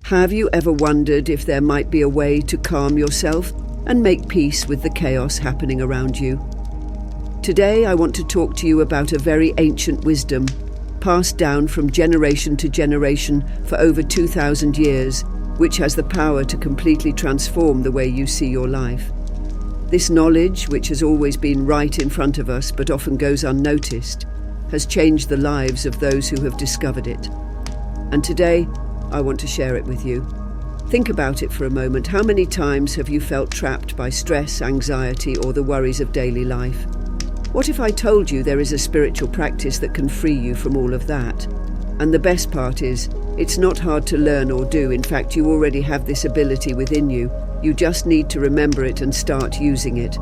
Have you ever wondered if there might be a way to calm yourself and make peace with the chaos happening around you? Today I want to talk to you about a very ancient wisdom, passed down from generation to generation for over 2,000 years, which has the power to completely transform the way you see your life. This knowledge, which has always been right in front of us but often goes unnoticed, has changed the lives of those who have discovered it. And today, I want to share it with you. Think about it for a moment. How many times have you felt trapped by stress, anxiety, or the worries of daily life? What if I told you there is a spiritual practice that can free you from all of that? And the best part is, it's not hard to learn or do. In fact, you already have this ability within you. You just need to remember it and start using it.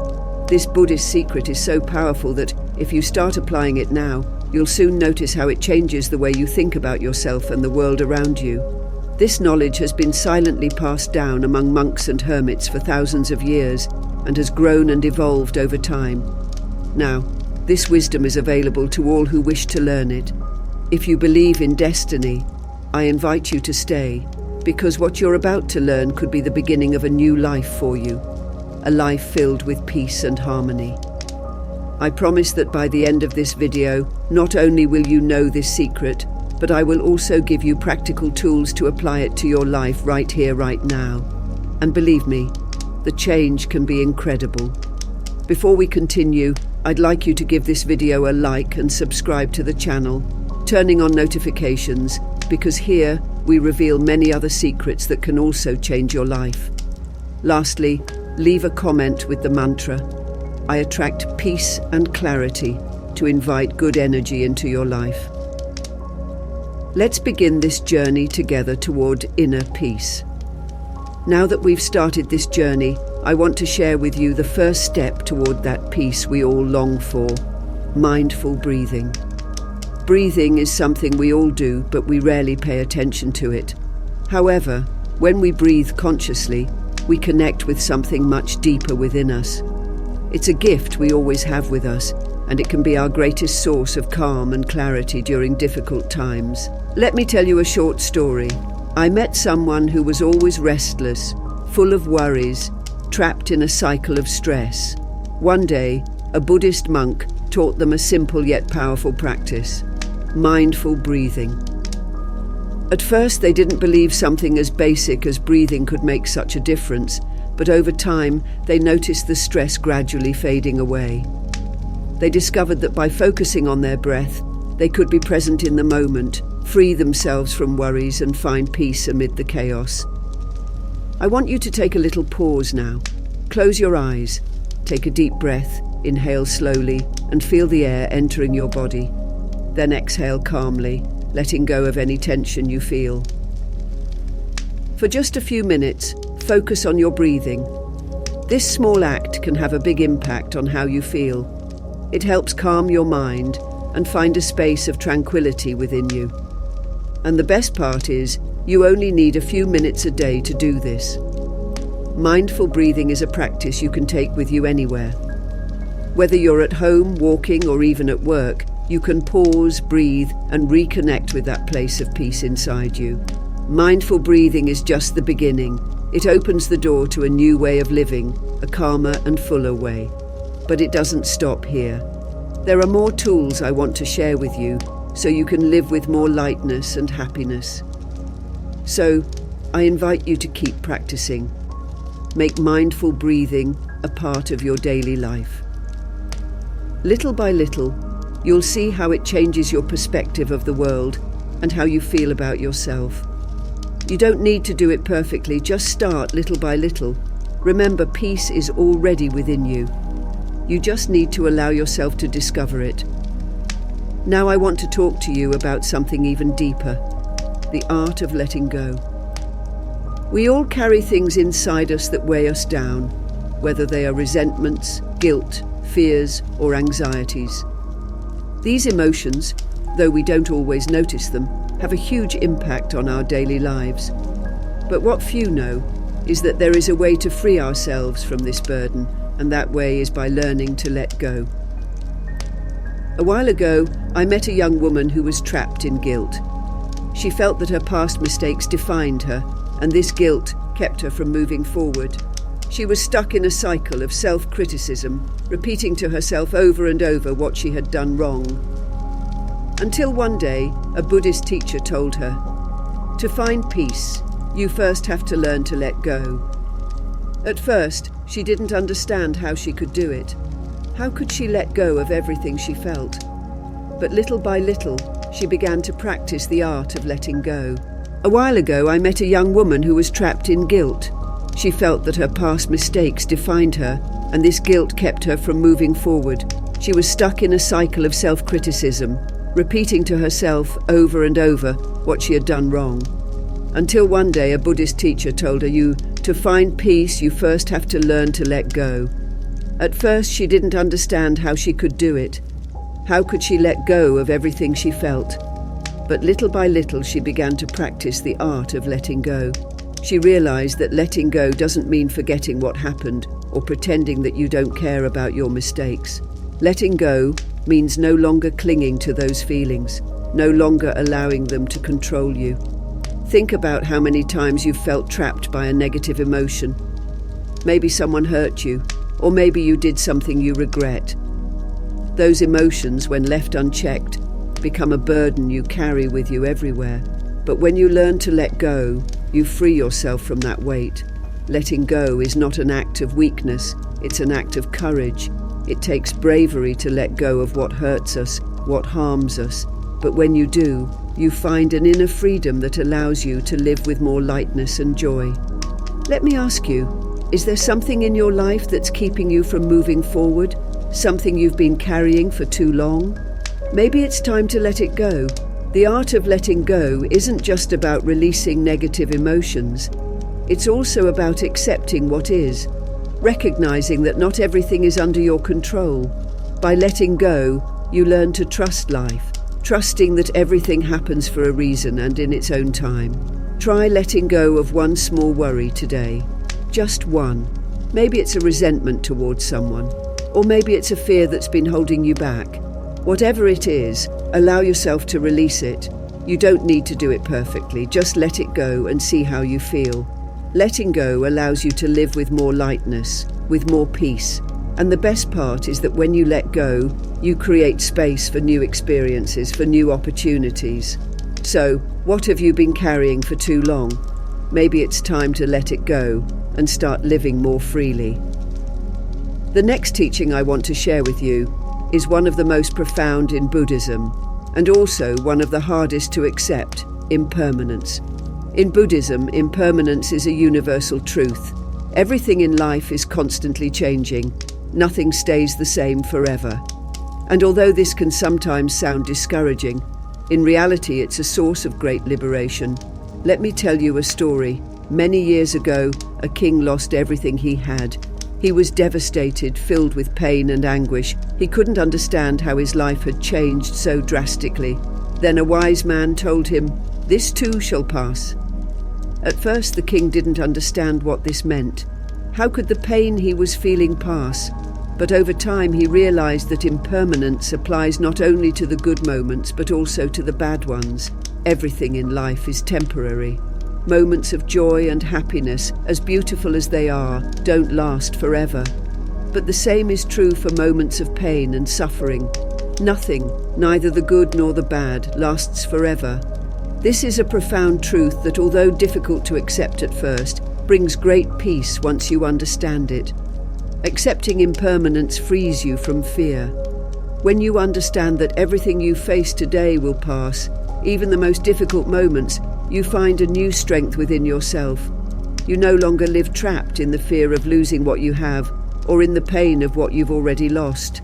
This Buddhist secret is so powerful that if you start applying it now, you'll soon notice how it changes the way you think about yourself and the world around you. This knowledge has been silently passed down among monks and hermits for thousands of years and has grown and evolved over time. Now, this wisdom is available to all who wish to learn it. If you believe in destiny, I invite you to stay, because what you're about to learn could be the beginning of a new life for you, a life filled with peace and harmony. I promise that by the end of this video, not only will you know this secret, but I will also give you practical tools to apply it to your life right here, right now. And believe me, the change can be incredible. Before we continue, I'd like you to give this video a like and subscribe to the channel, turning on notifications, because here we reveal many other secrets that can also change your life. Lastly, leave a comment with the mantra, I attract peace and clarity, to invite good energy into your life. Let's begin this journey together toward inner peace. Now that we've started this journey, I want to share with you the first step toward that peace we all long for, mindful breathing. Breathing is something we all do, but we rarely pay attention to it. However, when we breathe consciously, we connect with something much deeper within us. It's a gift we always have with us, and it can be our greatest source of calm and clarity during difficult times. Let me tell you a short story. I met someone who was always restless, full of worries, trapped in a cycle of stress. One day, a Buddhist monk taught them a simple yet powerful practice, mindful breathing. At first, they didn't believe something as basic as breathing could make such a difference, but over time, they noticed the stress gradually fading away. They discovered that by focusing on their breath, they could be present in the moment, free themselves from worries, and find peace amid the chaos. I want you to take a little pause now. Close your eyes, take a deep breath, inhale slowly, and feel the air entering your body. Then exhale calmly, letting go of any tension you feel. For just a few minutes, focus on your breathing. This small act can have a big impact on how you feel. It helps calm your mind and find a space of tranquility within you. And the best part is, you only need a few minutes a day to do this. Mindful breathing is a practice you can take with you anywhere. Whether you're at home, walking, or even at work, you can pause, breathe, and reconnect with that place of peace inside you. Mindful breathing is just the beginning. It opens the door to a new way of living, a calmer and fuller way. But it doesn't stop here. There are more tools I want to share with you so you can live with more lightness and happiness. So, I invite you to keep practicing. Make mindful breathing a part of your daily life. Little by little, you'll see how it changes your perspective of the world and how you feel about yourself. You don't need to do it perfectly, just start little by little. Remember, peace is already within you. You just need to allow yourself to discover it. Now I want to talk to you about something even deeper, the art of letting go. We all carry things inside us that weigh us down, whether they are resentments, guilt, fears, or anxieties. These emotions, though we don't always notice them, have a huge impact on our daily lives. But what few know is that there is a way to free ourselves from this burden, and that way is by learning to let go. A while ago, I met a young woman who was trapped in guilt. She felt that her past mistakes defined her, and this guilt kept her from moving forward. She was stuck in a cycle of self-criticism, repeating to herself over and over what she had done wrong. Until one day, a Buddhist teacher told her, "To find peace, you first have to learn to let go." At first, she didn't understand how she could do it. How could she let go of everything she felt? But little by little, she began to practice the art of letting go. A while ago, I met a young woman who was trapped in guilt. She felt that her past mistakes defined her, and this guilt kept her from moving forward. She was stuck in a cycle of self-criticism, repeating to herself over and over what she had done wrong. Until one day, a Buddhist teacher told her, to find peace, you first have to learn to let go. At first, she didn't understand how she could do it. How could she let go of everything she felt? But little by little, she began to practice the art of letting go. She realized that letting go doesn't mean forgetting what happened or pretending that you don't care about your mistakes. Letting go means no longer clinging to those feelings, no longer allowing them to control you. Think about how many times you've felt trapped by a negative emotion. Maybe someone hurt you, or maybe you did something you regret. Those emotions, when left unchecked, become a burden you carry with you everywhere. But when you learn to let go, you free yourself from that weight. Letting go is not an act of weakness, it's an act of courage. It takes bravery to let go of what hurts us, what harms us. But when you do, you find an inner freedom that allows you to live with more lightness and joy. Let me ask you, is there something in your life that's keeping you from moving forward? Something you've been carrying for too long? Maybe it's time to let it go. The art of letting go isn't just about releasing negative emotions. It's also about accepting what is, recognizing that not everything is under your control. By letting go, you learn to trust life, trusting that everything happens for a reason and in its own time. Try letting go of one small worry today. Just one. Maybe it's a resentment towards someone, or maybe it's a fear that's been holding you back. Whatever it is, allow yourself to release it. You don't need to do it perfectly, just let it go and see how you feel. Letting go allows you to live with more lightness, with more peace. And the best part is that when you let go, you create space for new experiences, for new opportunities. So, what have you been carrying for too long? Maybe it's time to let it go and start living more freely. The next teaching I want to share with you is one of the most profound in Buddhism, and also one of the hardest to accept: impermanence. In Buddhism, impermanence is a universal truth. Everything in life is constantly changing. Nothing stays the same forever. And although this can sometimes sound discouraging, in reality it's a source of great liberation. Let me tell you a story. Many years ago, a king lost everything he had. He was devastated, filled with pain and anguish. He couldn't understand how his life had changed so drastically. Then a wise man told him, "This too shall pass." At first, the king didn't understand what this meant. How could the pain he was feeling pass? But over time, he realized that impermanence applies not only to the good moments, but also to the bad ones. Everything in life is temporary. Moments of joy and happiness, as beautiful as they are, don't last forever. But the same is true for moments of pain and suffering. Nothing, neither the good nor the bad, lasts forever. This is a profound truth that, although difficult to accept at first, brings great peace once you understand it. Accepting impermanence frees you from fear. When you understand that everything you face today will pass, even the most difficult moments, you find a new strength within yourself. You no longer live trapped in the fear of losing what you have, or in the pain of what you've already lost.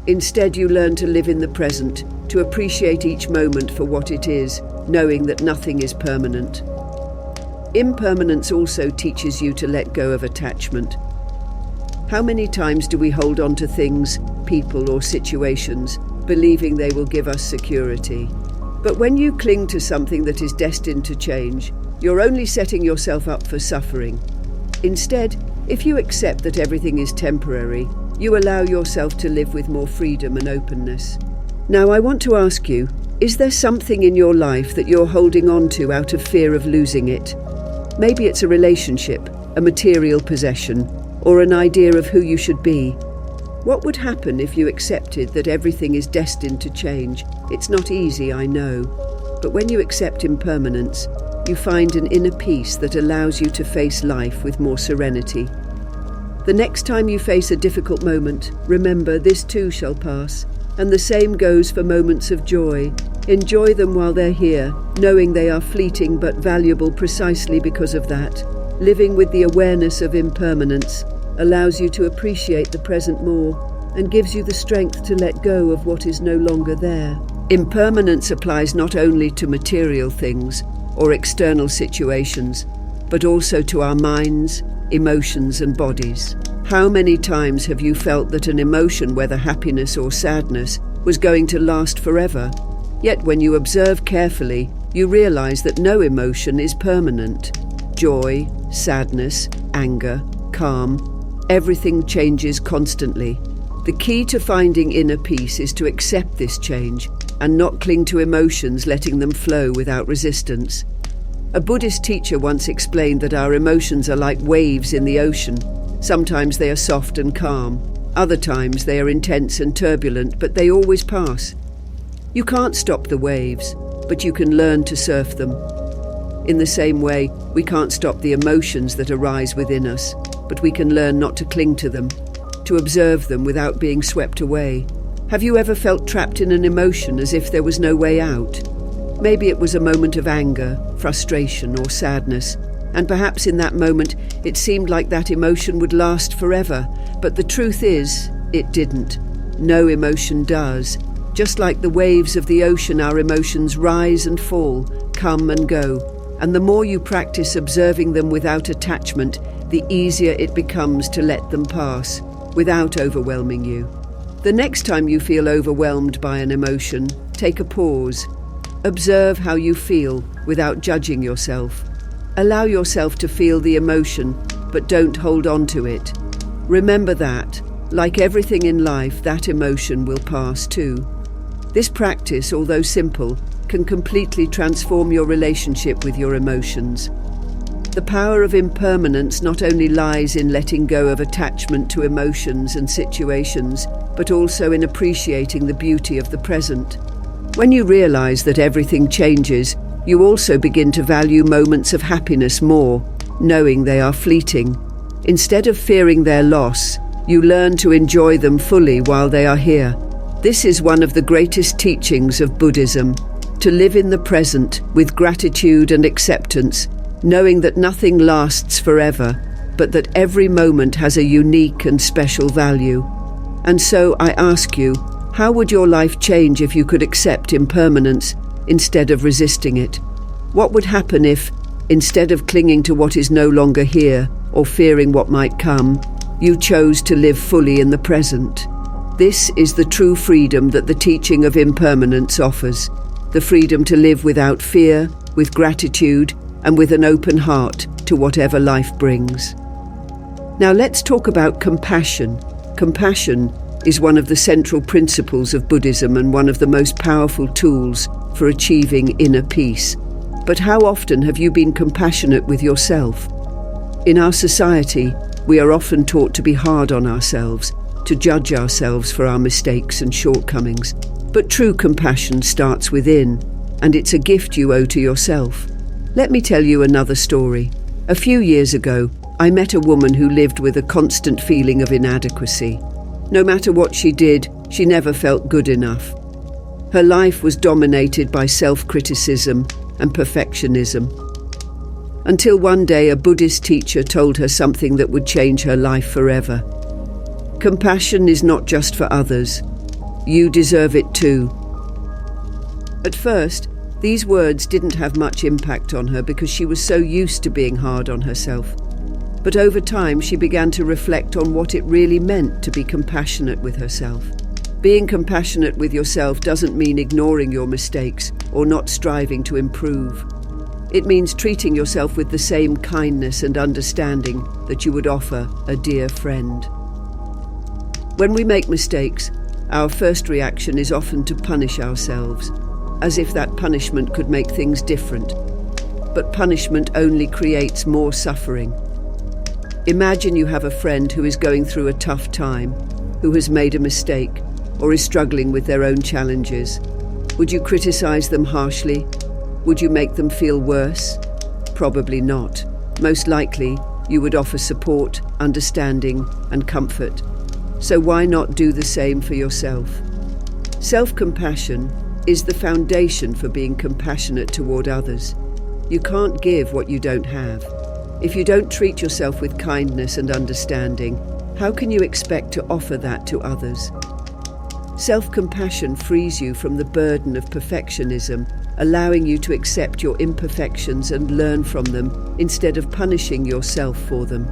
Instead, you learn to live in the present, to appreciate each moment for what it is, knowing that nothing is permanent. Impermanence also teaches you to let go of attachment. How many times do we hold on to things, people, or situations, believing they will give us security? But when you cling to something that is destined to change, you're only setting yourself up for suffering. Instead, if you accept that everything is temporary, you allow yourself to live with more freedom and openness. Now, I want to ask you, is there something in your life that you're holding on to out of fear of losing it? Maybe it's a relationship, a material possession, or an idea of who you should be. What would happen if you accepted that everything is destined to change? It's not easy, I know. But when you accept impermanence, you find an inner peace that allows you to face life with more serenity. The next time you face a difficult moment, remember this too shall pass. And the same goes for moments of joy. Enjoy them while they're here, knowing they are fleeting but valuable precisely because of that. Living with the awareness of impermanence allows you to appreciate the present more and gives you the strength to let go of what is no longer there. Impermanence applies not only to material things or external situations, but also to our minds, emotions, and bodies. How many times have you felt that an emotion, whether happiness or sadness, was going to last forever? Yet when you observe carefully, you realize that no emotion is permanent. Joy, sadness, anger, calm, everything changes constantly. The key to finding inner peace is to accept this change and not cling to emotions, letting them flow without resistance. A Buddhist teacher once explained that our emotions are like waves in the ocean. Sometimes they are soft and calm, other times they are intense and turbulent, but they always pass. You can't stop the waves, but you can learn to surf them. In the same way, we can't stop the emotions that arise within us, but we can learn not to cling to them, to observe them without being swept away. Have you ever felt trapped in an emotion as if there was no way out? Maybe it was a moment of anger, frustration, or sadness, and perhaps in that moment it seemed like that emotion would last forever, but the truth is, it didn't. No emotion does. Just like the waves of the ocean, our emotions rise and fall, come and go, and the more you practice observing them without attachment, the easier it becomes to let them pass, without overwhelming you. The next time you feel overwhelmed by an emotion, take a pause. Observe how you feel without judging yourself. Allow yourself to feel the emotion, but don't hold on to it. Remember that, like everything in life, that emotion will pass too. This practice, although simple, can completely transform your relationship with your emotions. The power of impermanence not only lies in letting go of attachment to emotions and situations, but also in appreciating the beauty of the present. When you realize that everything changes, you also begin to value moments of happiness more, knowing they are fleeting. Instead of fearing their loss, you learn to enjoy them fully while they are here. This is one of the greatest teachings of Buddhism, to live in the present with gratitude and acceptance, knowing that nothing lasts forever, but that every moment has a unique and special value. And so I ask you, how would your life change if you could accept impermanence instead of resisting it? What would happen if, instead of clinging to what is no longer here or fearing what might come, you chose to live fully in the present? This is the true freedom that the teaching of impermanence offers, the freedom to live without fear, with gratitude, and with an open heart to whatever life brings. Now let's talk about compassion. Compassion is one of the central principles of Buddhism and one of the most powerful tools for achieving inner peace. But how often have you been compassionate with yourself? In our society, we are often taught to be hard on ourselves, to judge ourselves for our mistakes and shortcomings. But true compassion starts within, and it's a gift you owe to yourself. Let me tell you another story. A few years ago, I met a woman who lived with a constant feeling of inadequacy. No matter what she did, she never felt good enough. Her life was dominated by self-criticism and perfectionism. Until one day a Buddhist teacher told her something that would change her life forever. Compassion is not just for others. You deserve it too. At first, these words didn't have much impact on her because she was so used to being hard on herself. But over time, she began to reflect on what it really meant to be compassionate with herself. Being compassionate with yourself doesn't mean ignoring your mistakes or not striving to improve. It means treating yourself with the same kindness and understanding that you would offer a dear friend. When we make mistakes, our first reaction is often to punish ourselves, as if that punishment could make things different. but punishment only creates more suffering. Imagine you have a friend who is going through a tough time, who has made a mistake, or is struggling with their own challenges. Would you criticize them harshly? Would you make them feel worse? Probably not. Most likely, you would offer support, understanding, and comfort. So why not do the same for yourself? Self-compassion is the foundation for being compassionate toward others. You can't give what you don't have. If you don't treat yourself with kindness and understanding, how can you expect to offer that to others? Self-compassion frees you from the burden of perfectionism, allowing you to accept your imperfections and learn from them instead of punishing yourself for them.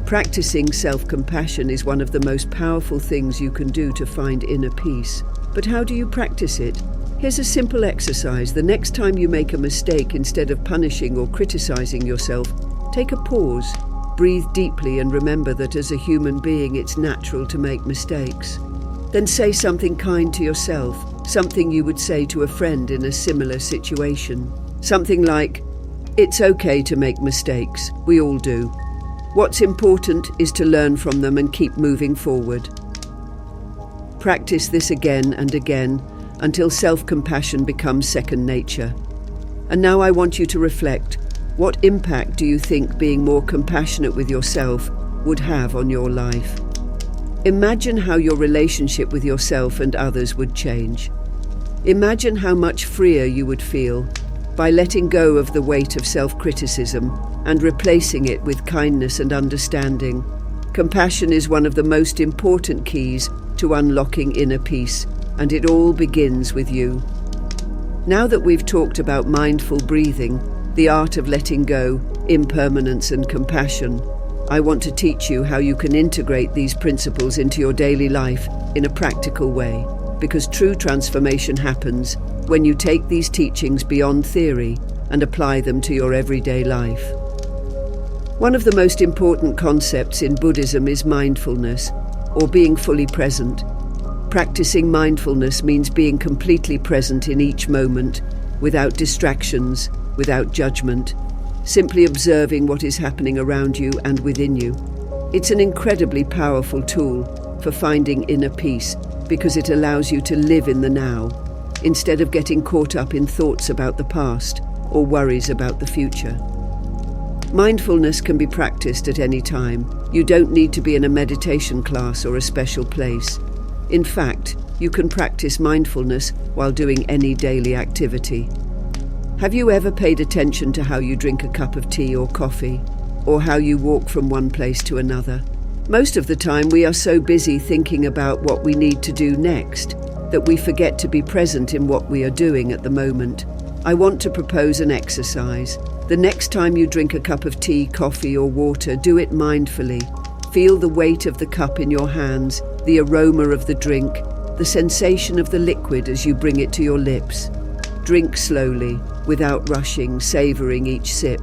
Practicing self-compassion is one of the most powerful things you can do to find inner peace. But how do you practice it? Here's a simple exercise. The next time you make a mistake, instead of punishing or criticizing yourself, take a pause, breathe deeply, and remember that as a human being, it's natural to make mistakes. Then say something kind to yourself, something you would say to a friend in a similar situation. Something like, "It's okay to make mistakes, we all do. What's important is to learn from them and keep moving forward." Practice this again and again until self-compassion becomes second nature. And now I want you to reflect. What impact do you think being more compassionate with yourself would have on your life? Imagine how your relationship with yourself and others would change. Imagine how much freer you would feel by letting go of the weight of self-criticism and replacing it with kindness and understanding. Compassion is one of the most important keys to unlocking inner peace, and it all begins with you. Now that we've talked about mindful breathing, the art of letting go, impermanence, and compassion, I want to teach you how you can integrate these principles into your daily life in a practical way, because true transformation happens when you take these teachings beyond theory and apply them to your everyday life. One of the most important concepts in Buddhism is mindfulness, or being fully present. Practicing mindfulness means being completely present in each moment, without distractions, without judgment, simply observing what is happening around you and within you. It's an incredibly powerful tool for finding inner peace because it allows you to live in the now, instead of getting caught up in thoughts about the past or worries about the future. Mindfulness can be practiced at any time. You don't need to be in a meditation class or a special place. In fact, you can practice mindfulness while doing any daily activity. Have you ever paid attention to how you drink a cup of tea or coffee, or how you walk from one place to another? Most of the time we are so busy thinking about what we need to do next that we forget to be present in what we are doing at the moment. I want to propose an exercise. The next time you drink a cup of tea, coffee, or water, do it mindfully. Feel the weight of the cup in your hands, the aroma of the drink, the sensation of the liquid as you bring it to your lips. Drink slowly, without rushing, savoring each sip.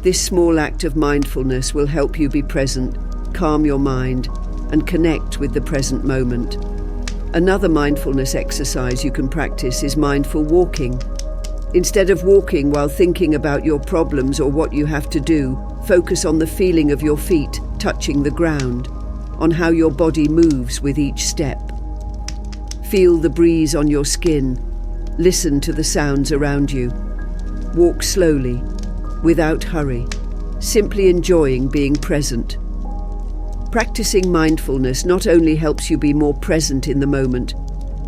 This small act of mindfulness will help you be present, calm your mind, and connect with the present moment. Another mindfulness exercise you can practice is mindful walking. Instead of walking while thinking about your problems or what you have to do, focus on the feeling of your feet touching the ground, on how your body moves with each step. Feel the breeze on your skin. Listen to the sounds around you. Walk slowly, without hurry, simply enjoying being present. Practicing mindfulness not only helps you be more present in the moment,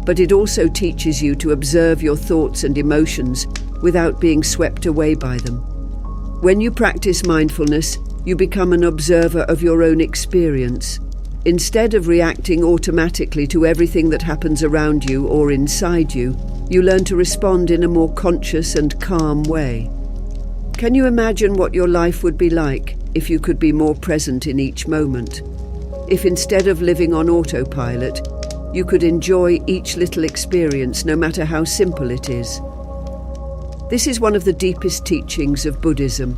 but it also teaches you to observe your thoughts and emotions without being swept away by them. When you practice mindfulness, you become an observer of your own experience. Instead of reacting automatically to everything that happens around you or inside you, you learn to respond in a more conscious and calm way. Can you imagine what your life would be like if you could be more present in each moment? If instead of living on autopilot, you could enjoy each little experience, no matter how simple it is. This is one of the deepest teachings of Buddhism.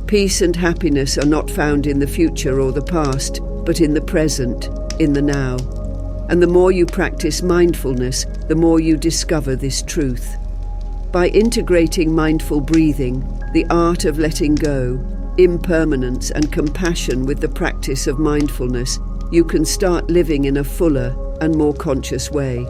Peace and happiness are not found in the future or the past, but in the present, in the now. And the more you practice mindfulness, the more you discover this truth. By integrating mindful breathing, the art of letting go, impermanence and compassion with the practice of mindfulness, you can start living in a fuller and more conscious way.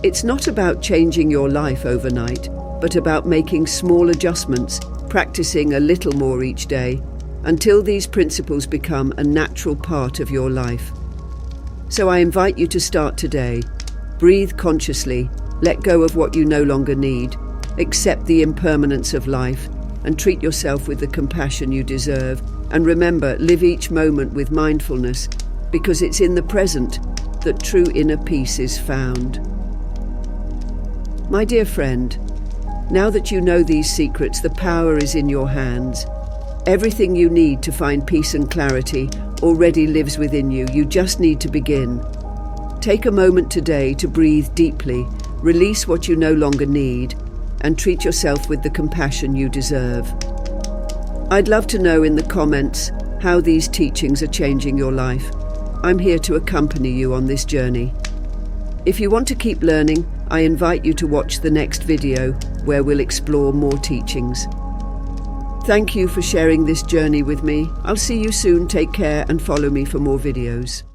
It's not about changing your life overnight, but about making small adjustments, practicing a little more each day, until these principles become a natural part of your life. So I invite you to start today. Breathe consciously, let go of what you no longer need, accept the impermanence of life, and treat yourself with the compassion you deserve. And remember, live each moment with mindfulness, because it's in the present that true inner peace is found. My dear friend, now that you know these secrets, the power is in your hands. Everything you need to find peace and clarity already lives within you. You just need to begin. Take a moment today to breathe deeply, release what you no longer need, and treat yourself with the compassion you deserve. I'd love to know in the comments how these teachings are changing your life. I'm here to accompany you on this journey. If you want to keep learning, I invite you to watch the next video where we'll explore more teachings. Thank you for sharing this journey with me. I'll see you soon. Take care and follow me for more videos.